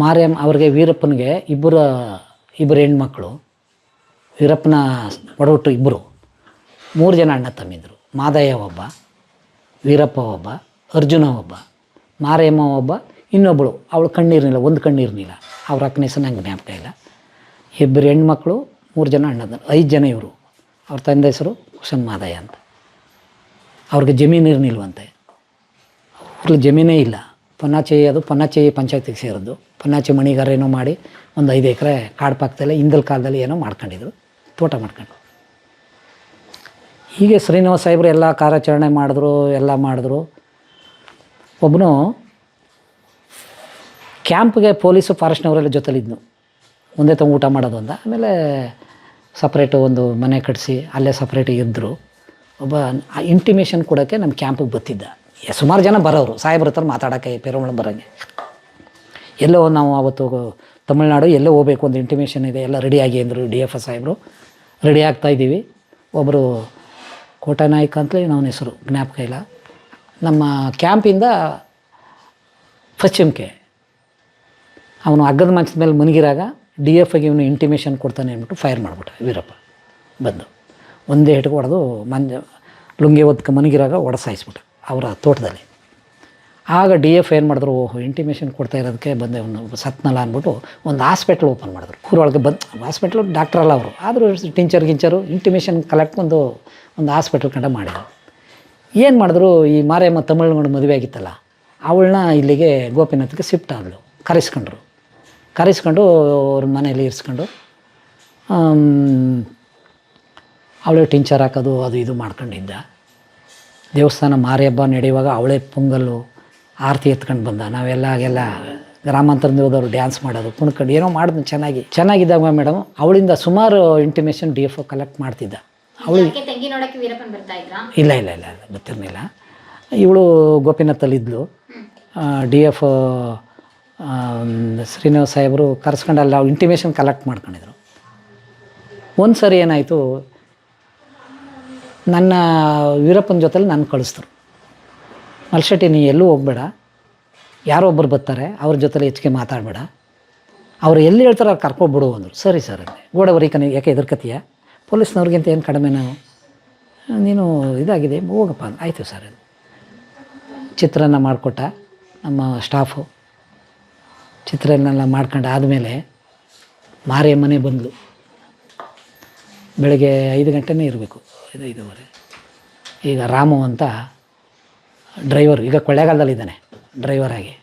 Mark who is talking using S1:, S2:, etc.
S1: ಮಾರಿಯಮ್ಮ ಅವ್ರಿಗೆ ವೀರಪ್ಪನಿಗೆ ಇಬ್ಬರು ಹೆಣ್ಮಕ್ಳು, ವೀರಪ್ಪನ ಒಡಹುಟ್ಟು ಇಬ್ಬರು, 3 ಜನ ಅಣ್ಣ ತಮ್ಮಿದ್ರು. ಮಾದಯ್ಯ ಒಬ್ಬ, ವೀರಪ್ಪ ಒಬ್ಬ, ಅರ್ಜುನ ಒಬ್ಬ, ಮಾರಿಯಮ್ಮ ಒಬ್ಬ, ಇನ್ನೊಬ್ಬಳು ಅವಳು ಕಣ್ಣೀರ್ನಿಲ್ಲ, ಒಂದು ಕಣ್ಣೀರ್ನಿಲ್ಲ, ಅವ್ರ ಅಕ್ಕನ ಹೆಸರು ನಂಗೆ ಜ್ಞಾಪಕ ಇಲ್ಲ. ಇಬ್ಬರು ಹೆಣ್ಮಕ್ಳು, 3 ಜನ ಅಣ್ಣದ, 5 ಜನ ಇವರು. ಅವ್ರ ತಂದೆ ಹೆಸರು ಕುಶನ್ ಮಾದಯ್ಯ ಅಂತ. ಅವ್ರಿಗೆ ಜಮೀನಿರ್ನಿಲ್ವಂತೆ, ಅವ್ರಿಗೆ ಜಮೀನೇ ಇಲ್ಲ. ಪೊನ್ನಾಚಿ ಪಂಚಾಯತಿಗೆ ಸೇರಿದ್ದು. ಪೊನ್ನಾಚಿ ಮಣಿಗಾರೇನೋ ಮಾಡಿ ಒಂದು 5 ಎಕರೆ ಕಾಡು ಪಕ್ಕದಲ್ಲೇ ಹಿಂದಲ ಕಾಲದಲ್ಲಿ ಏನೋ ಮಾಡ್ಕೊಂಡಿದ್ರು, ತೋಟ ಮಾಡ್ಕೊಂಡು. ಹೀಗೆ ಶ್ರೀನಿವಾಸ ಸಾಹೇಬರು ಎಲ್ಲ ಕಾರ್ಯಾಚರಣೆ ಮಾಡಿದ್ರು. ಒಬ್ಬನು ಕ್ಯಾಂಪ್ಗೆ ಪೊಲೀಸು ಫಾರೆಸ್ಟ್ನವರೆಲ್ಲ ಜೊತೆಲಿದ್ನು, ಒಂದೇ ಊಟ ಮಾಡೋದು ಅಂತ. ಆಮೇಲೆ ಸಪ್ರೇಟು ಒಂದು ಮನೆ ಕಟ್ಟಿಸಿ ಅಲ್ಲೇ ಸಪ್ರೇಟ್ ಇದ್ದರು. ಒಬ್ಬ ಇಂಟಿಮೇಷನ್ ಕೊಡೋಕ್ಕೆ ನಮ್ಮ ಕ್ಯಾಂಪಿಗೆ ಬರ್ತಿದ್ದ. ಸುಮಾರು ಜನ ಬರೋರು ಸಾಹೇಬ್ರ ಹತ್ರ ಮಾತಾಡೋಕ್ಕೆ, ಪೇರವಳ ಬರೋಂಗೆ. ಎಲ್ಲೋ ನಾವು ಅವತ್ತು ತಮಿಳ್ನಾಡು ಎಲ್ಲೋ ಹೋಗ್ಬೇಕು, ಒಂದು ಇಂಟಿಮೇಷನ್ ಇದೆ, ಎಲ್ಲ ರೆಡಿಯಾಗಿ ಅಂದರು DF ಸಾಹೇಬರು. ರೆಡಿ ಆಗ್ತಾಯಿದ್ದೀವಿ. ಒಬ್ಬರು ಕೋಟನಾಯ್ಕ ಅಂತಲೇ ಅವನ ಹೆಸರು ಜ್ಞಾಪಕ ಇಲ್ಲ, ನಮ್ಮ ಕ್ಯಾಂಪಿಂದ ಪಶ್ಚಿಮಕ್ಕೆ ಅವನು ಹಗ್ಗದ ಮಂಚದ ಮೇಲೆ ಮನಗಿರಾಗ DFಗೆ ಇವನು ಇಂಟಿಮೇಷನ್ ಕೊಡ್ತಾನೆ ಅಂದ್ಬಿಟ್ಟು ಫೈರ್ ಮಾಡಿಬಿಟ್ಟ. ವೀರಪ್ಪ ಬಂದು ಒಂದೇ ಹಿಟ್ಗೆ ಹೊಡೆದು ಲುಂಗಿ ಒದ್ಕ ಮನಗಿರಾಗ ಸಾಯಿಸ್ಬಿಟ್ಟ ಅವರ ತೋಟದಲ್ಲಿ. ಆಗ DF ಏನು ಮಾಡಿದ್ರು, ಓಹೋ ಇಂಟಿಮೇಷನ್ ಕೊಡ್ತಾ ಇರೋದಕ್ಕೆ ಬಂದೆ ಒಂದು ಸತ್ನಲ್ಲ ಅಂದ್ಬಿಟ್ಟು ಒಂದು ಹಾಸ್ಪಿಟ್ಲ್ ಓಪನ್ ಮಾಡಿದ್ರು. ಊರೊಳಗೆ ಹಾಸ್ಪಿಟ್ಲು ಡಾಕ್ಟ್ರ್ ಅಲ್ಲ ಅವರು, ಆದರೂ ಟಿಂಚರು ಇಂಟಿಮೇಷನ್ ಕಲೆಕ್ಟ್ ಒಂದು ಹಾಸ್ಪಿಟ್ಲ್ ಕಂಡ ಮಾಡಿದ್ರು. ಏನು ಮಾಡಿದ್ರು, ಈ ಮಾರಿಯಮ್ಮ ತಮಿಳ್ನಾಡು ಮದುವೆ ಆಗಿತ್ತಲ್ಲ, ಅವಳನ್ನ ಇಲ್ಲಿಗೆ ಗೋಪಿನಾಥ್ಗೆ ಶಿಫ್ಟ್ ಆದಳು. ಕರೆಸ್ಕೊಂಡು ಅವ್ರ ಮನೇಲಿ ಇರಿಸ್ಕೊಂಡು ಅವಳೇ ಟಿಂಚರ್ ಹಾಕೋದು ಅದು ಇದು ಮಾಡ್ಕೊಂಡಿದ್ದ. ದೇವಸ್ಥಾನ ಮಾರಿ ಹಬ್ಬ ನಡೆಯುವಾಗ ಅವಳೇ ಪೊಂಗಲ್ಲು ಆರತಿ ಎತ್ಕೊಂಡು ಬಂದ. ನಾವೆಲ್ಲ ಗ್ರಾಮಾಂತರದಿಂದ ಹೋದವರು ಡ್ಯಾನ್ಸ್ ಮಾಡೋದು, ಕುಣ್ಕೊಂಡು ಏನೋ ಮಾಡಿದ್ನು ಚೆನ್ನಾಗಿದ್ದಾಗ ಮೇಡಮ್. ಅವಳಿಂದ ಸುಮಾರು ಇಂಟಿಮೇಷನ್ DF ಕಲೆಕ್ಟ್ ಮಾಡ್ತಿದ್ದ. ಅವಳಿಗೆ ಇಲ್ಲ ಗೊತ್ತಿರಲಿಲ್ಲ. ಇವಳು ಗೋಪಿನಾಥಲ್ಲಿದ್ಲು. DF ಶ್ರೀನಿವಾಸ ಸಾಹೇಬರು ಕರೆಸ್ಕೊಂಡಲ್ಲ, ಅವ್ರು ಇಂಟಿಮೇಷನ್ ಕಲೆಕ್ಟ್ ಮಾಡ್ಕೊಂಡಿದ್ರು. ಒಂದು ಸರಿ ಏನಾಯಿತು, ನನ್ನ ವೀರಪ್ಪನ ಜೊತೆಲಿ ನಾನು ಕಳಿಸಿದ್ರು. ಮಲ್ಶೆಟ್ಟಿ ನೀ ಎಲ್ಲೂ ಹೋಗಬೇಡ, ಯಾರೋ ಒಬ್ಬರು ಬರ್ತಾರೆ, ಅವ್ರ ಜೊತೆಲಿ ಹೆಚ್ಚಿಗೆ ಮಾತಾಡಬೇಡ, ಅವ್ರು ಎಲ್ಲಿ ಹೇಳ್ತಾರೆ ಅವ್ರು ಕರ್ಕೊಬಿಡು ಅಂದರು. ಸರಿ ಸರ್ ಅಂದೆ. ಗೋಡವರಿ ಯಾಕೆ ಎದುರ್ಕತೀಯ, ಪೊಲೀಸ್ನವ್ರಿಗಿಂತ ಏನು ಕಡಿಮೆ ನಾವು, ನೀನು ಇದಾಗಿದೆ ಹೋಗಪ್ಪ ಅಂತ. ಆಯಿತು ಸರ್. ಚಿತ್ರಾನ್ನ ಮಾಡಿಕೊಟ್ಟ ನಮ್ಮ ಸ್ಟಾಫು. ಚಿತ್ರಾನ್ನೆಲ್ಲ ಮಾಡ್ಕೊಂಡು ಆದಮೇಲೆ ಮಾರಿಯಮ್ಮನೇ ಬಂದಳು. ಬೆಳಗ್ಗೆ 5 ಗಂಟೆನೇ ಇರಬೇಕು, 5:30. ಈಗ ರಾಮು ಅಂತ ಡ್ರೈವರ್, ಈಗ ಕೊಳ್ಳೇಗಾಲದಲ್ಲಿದ್ದಾನೆ ಡ್ರೈವರಾಗಿ.